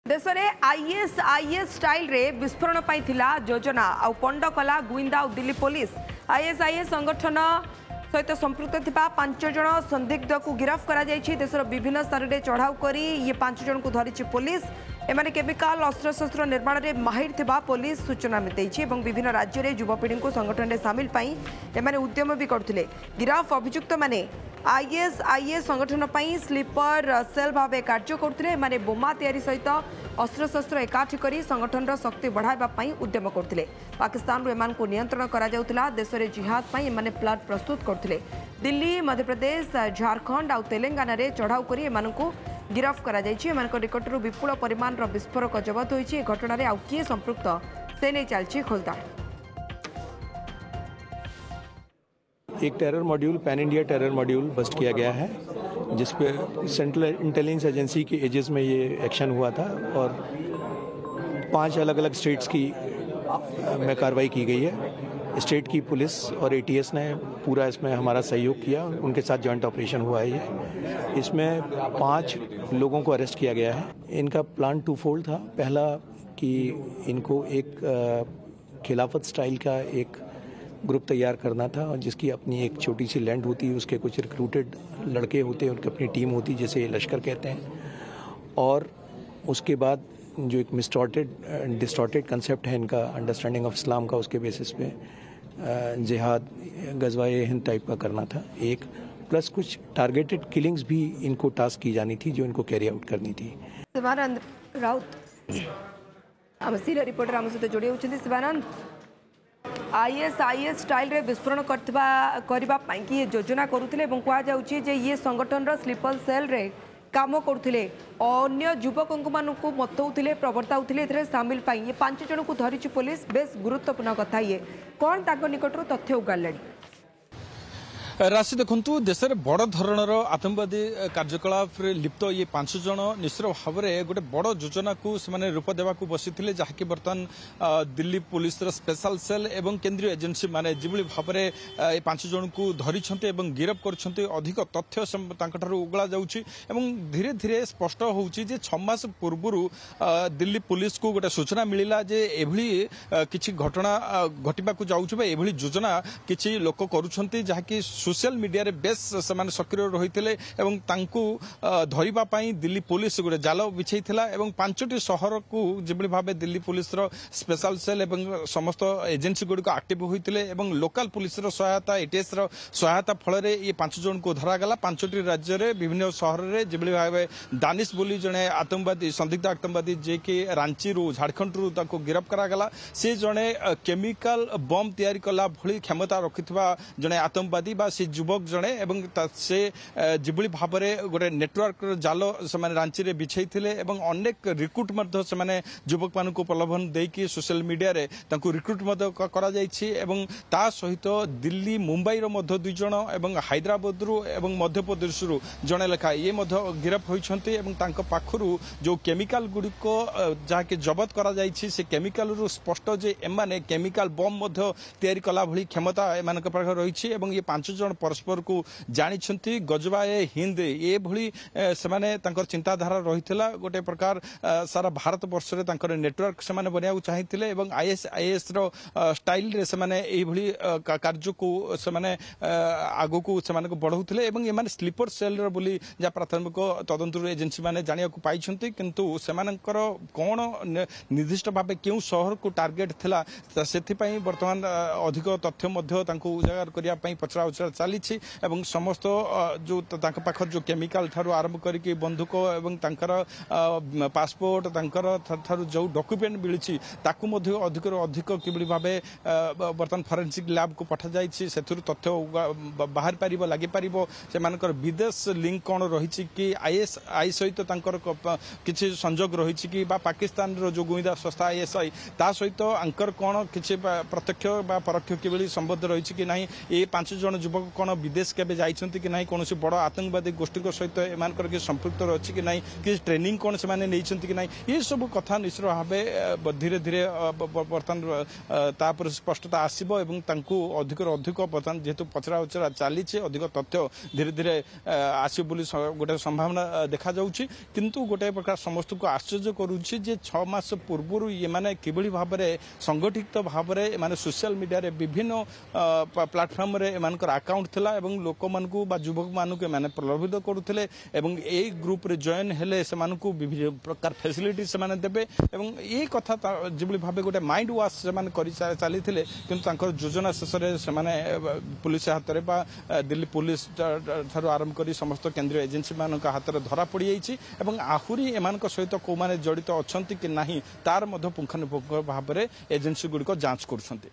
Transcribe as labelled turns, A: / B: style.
A: देश में IS style रे विस्फोरण पाई थिला योजना आ पंड कला गुइंदा और दिल्ली पुलिस आईएस संगठन सहित संपृक्त थिबा 5 जन संदिग्ध को गिरफ्त करा जायछि। देशर विभिन्न स्थान में चढ़ाऊ करी ये 5 जन को धरिछि पुलिस। एमाने केमिकल अस्त्रशस्त्र निर्माण में माहिर थिबा पुलिस सूचना मिलैछि एवं विभिन्न राज्य में युवपीढ़ी को संगठन में सामिल पाई एमाने उद्यम भी करथिले। गिरफ्त अभियुक्त माने आईएस संगठन पाई स्लीपर सेल भाव कार्य करथिले। एमाने बोमा तैयारी सहित अस्त्रशस्त्र एकाठी करी संगठन शक्ति बढ़ाइबा पाई उद्यम करथिले। पाकिस्तान रो एमान को नियंत्रण करा जाउतला। देश में जिहाद पाई एमाने प्लान प्रस्तुत करथिले। दिल्ली मध्य प्रदेश झारखंड और तेलंगाना रे चढ़ाऊ करी एमान को गिरफ्त करा जायछि। एमान निकटर विपुल परिमाण विस्फोरक जबत होइछि। घटना रे आउ किए संपृक्त से नहीं चलछि खोलताड़।
B: एक terror module pan India terror module bust किया गया है जिसपे सेंट्रल इंटेलिजेंस एजेंसी के एजेस में ये एक्शन हुआ था और 5 अलग अलग स्टेट्स की में कार्रवाई की गई है। स्टेट की पुलिस और एटीएस ने पूरा इसमें हमारा सहयोग किया। उनके साथ जॉइंट ऑपरेशन हुआ है। ये इसमें 5 लोगों को अरेस्ट किया गया है। इनका प्लान 2 फोल्ड था। पहला कि इनको एक खिलाफत स्टाइल का एक ग्रुप तैयार करना था और जिसकी अपनी एक छोटी सी लैंड होती, उसके कुछ रिक्रूटेड लड़के होते हैं, उनकी अपनी टीम होती जिसे लश्कर कहते हैं। और उसके बाद जो एक डिस्टॉर्टेड कंसेप्ट है इनका अंडरस्टैंडिंग ऑफ इस्लाम का, उसके बेसिस पे जिहाद गज़वाए हिंद टाइप का करना था एक, प्लस कुछ टारगेटेड किलिंग्स भी इनको टास्क की जानी थी जो इनको कैरी आउट करनी थी।
A: शिवानंद राउत हम सीनियर रिपोर्टर आम सहित जोड़ी होती। शिवानंद, आईएस स्टाइल रे विस्फोरण करने की योजना करुले कह जाए ये संगठन स्लीपर सेल रे काम करुले अन्य युवक को मतौले प्रवर्ताउले सामिल पाई ये 5 जन को धरी पुलिस। बेस गुरुत्वपूर्ण कथा ये कौन निकटर तथ्य उगाड़ी
C: राशि देखु देश में बड़ धरणर आतंकवादी कार्यकलाप लिप्त ये 5 जन निश्चित भाव में गोटे बड़ योजना को से रूप देवाक बसी जहाँकि बर्तमान दिल्ली पुलिस स्पेशल सेल एवं केंद्रीय एजेंसी माने जिभली भाव में ये 5 जन को धरी गिरफ्त कर अधिक तथ्य उगला जाउछि एवं धीरे धीरे स्पष्ट होउछि जे 6 मास पूर्व दिल्ली पुलिस को गोटे सूचना मिला जे एभली किछि घटना घटिबाकू जाउछि एभली योजना किछि लोक करूछन्ति जहाँकि सोशल मीडिया रे बेस समान सक्रिय रही एवं तांकू धरिबा पाई दिल्ली पुलिस गोटे जाल बिछाईला एवं 5टी सहर को जिभली भाव दिल्ली पुलिस स्पेशल सेल एवं समस्त एजेंसी गुड़िक एक्टिव होते एवं लोकल पुलिस सहायता एटीएस सहायता फल ये 5 जन को धरागला। 5टी राज्य में विभिन्न सहर में जिभली भाव दानिश बोली जड़े आतंकवादी संदिग्ध आतंकवादी जे कि रांची झारखंड गिरफ्त करागला। से जड़े केमिकल बम तैयारी कला भली क्षमता रखिथिबा जड़े आतंकवादी बा से युवक जड़े एवं से जिभली भाव में गोटे नेटवर्क जाल से रांची में बिछाई एवं अनेक रिक्रुट से युवक मान प्रलोभन देकी सोशल मीडिया रे रिक्रुट करा एवं ता सहित दिल्ली मुंबई रो 2 जन एवं हैदराबाद एवं मध्य प्रदेश जड़े लेखा ये गिरफ्त होती पाखु जो केमिकल गुड़िक जहाँकि जबत करा से केमिकल स्पष्ट जे एमाने केमिकल बम तैयारी कला भली क्षमता एमान रही है। ये 5 जन परस्पर को जानी गजवाए हिंद ये भली से चिंताधारा रही गोटे प्रकार सारा भारत वर्ष में नेटवर्क से बना चाहिए एवं आईएस रो स्टाइल रे से कार्य को आगो को बढ़ाऊे एवं ये स्लीपर सेल बोली जहाँ प्राथमिक तदंत एजेंसी मैंने जाना पाई किंतु सेमानकर कौन निर्दिष्ट भाव क्यों शहर को टार्गेट थिला से बर्तमान अधिक तथ्य उजागर करने पचरा उचरा चली समस्त जो पाख जो केमिकल ठारू आरंभ करके बंदूक एवं पासपोर्ट जो डॉक्यूमेंट मिली अधिक अधिक किभली भाव बर्तमान फॉरेंसिक लैब को पठा जाए से तथ्य बाहर पार लगे पार से विदेश लिंक कौन रही कि आई सहित किसी संजोग रही कि पाकिस्तान जो गुइंदा संस्था आईएसआई ता सहित आंकर कौन किसी प्रत्यक्ष परोक्ष किभली संबद्ध रही कि नहीं ये 5 जन युवक युवक कौन विदेश केबे जाइछन्ति कि नहीं कौन बड़ आतंकवादी गोष्ठी सहित एमानकर कि संपृक्त अच्छी कि नहीं कि ट्रेनिंग कौन से नहीं कि नहीं ये सब कथा निश्चित भाव धीरे धीरे बर्तमान तापर स्पष्टता आसब अधिक अधिक बर्तमान जेहेतु पचरा उचरा चली अधिक तथ्य धीरे धीरे आसब गोटे संभावना देखा जाउछि किंतु गोटे प्रकार समस्त को आश्चर्य करुछि जे 6 मास पूर्व ये माने किबळी भाव में संगठित भाव में सोशल मीडिया रे विभिन्न प्लेटफॉर्म रे एमानकर अकाउंट थिला एवं लोक मानकु बा युवक मानकु माने प्रलोभित करुथिले एवं ए ग्रुप रे जॉइन हेले से मानकु विभिन्न प्रकार फैसिलिटी से माने देबे एवं ए कथा जिबळी भाबे गोटे माइंड वाश से माने करि चली थिले किंतु तांकर योजना शेष रे से माने पुलिस हाथ रे बा दिल्ली पुलिस थारो आरंभ करी समस्त केंद्रीय एजेंसी मानक हाथ रे धरा पड़ी जाइछि एवं आहुरी एमानक सहित को माने जड़ित अछंती कि नाही तार मध्य पुंखानुपुंख भाव में एजेंसी गुड़िक जांच करुछन्ति।